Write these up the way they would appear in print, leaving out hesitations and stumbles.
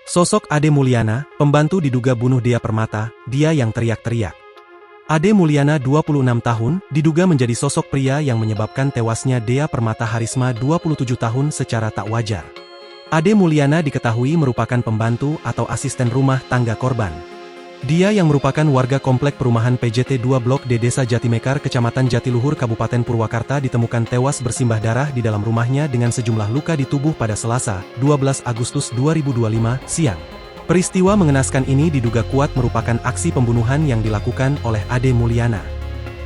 Sosok Ade Mulyana, pembantu diduga bunuh Dea Permata, dia yang teriak-teriak. Ade Mulyana 26 tahun, diduga menjadi sosok pria yang menyebabkan tewasnya Dea Permata Harisma 27 tahun secara tak wajar. Ade Mulyana diketahui merupakan pembantu atau asisten rumah tangga korban. Dia yang merupakan warga komplek perumahan PJT 2 Blok D Desa Jatimekar Kecamatan Jatiluhur Kabupaten Purwakarta ditemukan tewas bersimbah darah di dalam rumahnya dengan sejumlah luka di tubuh pada Selasa, 12 Agustus 2025, siang. Peristiwa mengenaskan ini diduga kuat merupakan aksi pembunuhan yang dilakukan oleh Ade Mulyana.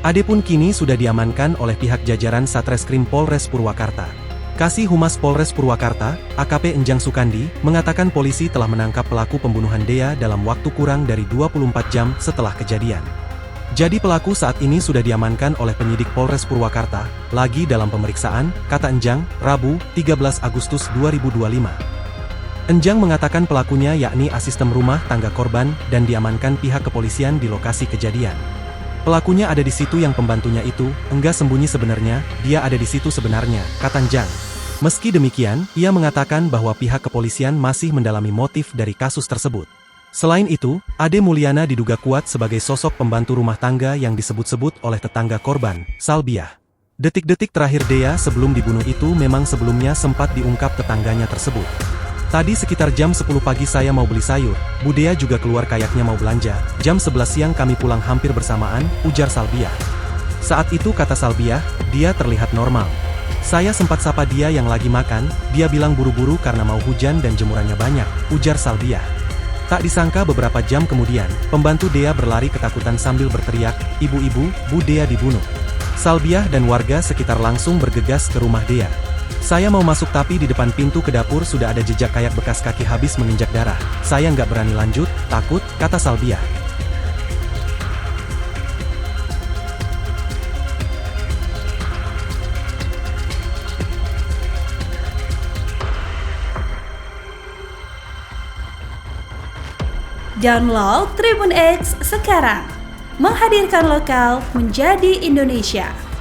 Ade pun kini sudah diamankan oleh pihak jajaran Satreskrim Polres Purwakarta. Kasih Humas Polres Purwakarta, AKP Enjang Sukandi, mengatakan polisi telah menangkap pelaku pembunuhan Dea dalam waktu kurang dari 24 jam setelah kejadian. Jadi pelaku saat ini sudah diamankan oleh penyidik Polres Purwakarta, lagi dalam pemeriksaan, kata Enjang, Rabu, 13 Agustus 2025. Enjang mengatakan pelakunya yakni asisten rumah tangga korban dan diamankan pihak kepolisian di lokasi kejadian. Pelakunya ada di situ yang pembantunya itu, enggak sembunyi sebenarnya, dia ada di situ sebenarnya, kata Enjang. Meski demikian, ia mengatakan bahwa pihak kepolisian masih mendalami motif dari kasus tersebut. Selain itu, Ade Mulyana diduga kuat sebagai sosok pembantu rumah tangga yang disebut-sebut oleh tetangga korban, Salbiah. Detik-detik terakhir Dea sebelum dibunuh itu memang sebelumnya sempat diungkap tetangganya tersebut. Tadi sekitar jam 10 pagi saya mau beli sayur, Bu Dea juga keluar kayaknya mau belanja, jam 11 siang kami pulang hampir bersamaan, ujar Salbiah. Saat itu kata Salbiah, dia terlihat normal. Saya sempat sapa dia yang lagi makan, dia bilang buru-buru karena mau hujan dan jemurannya banyak, ujar Salbiah. Tak disangka beberapa jam kemudian, pembantu Dea berlari ketakutan sambil berteriak, "Ibu-ibu, Bu Dea dibunuh." Salbiah dan warga sekitar langsung bergegas ke rumah Dea. Saya mau masuk tapi di depan pintu ke dapur sudah ada jejak kayak bekas kaki habis menginjak darah. Saya nggak berani lanjut, takut, kata Salbiah. Download Tribun X sekarang, menghadirkan lokal menjadi Indonesia.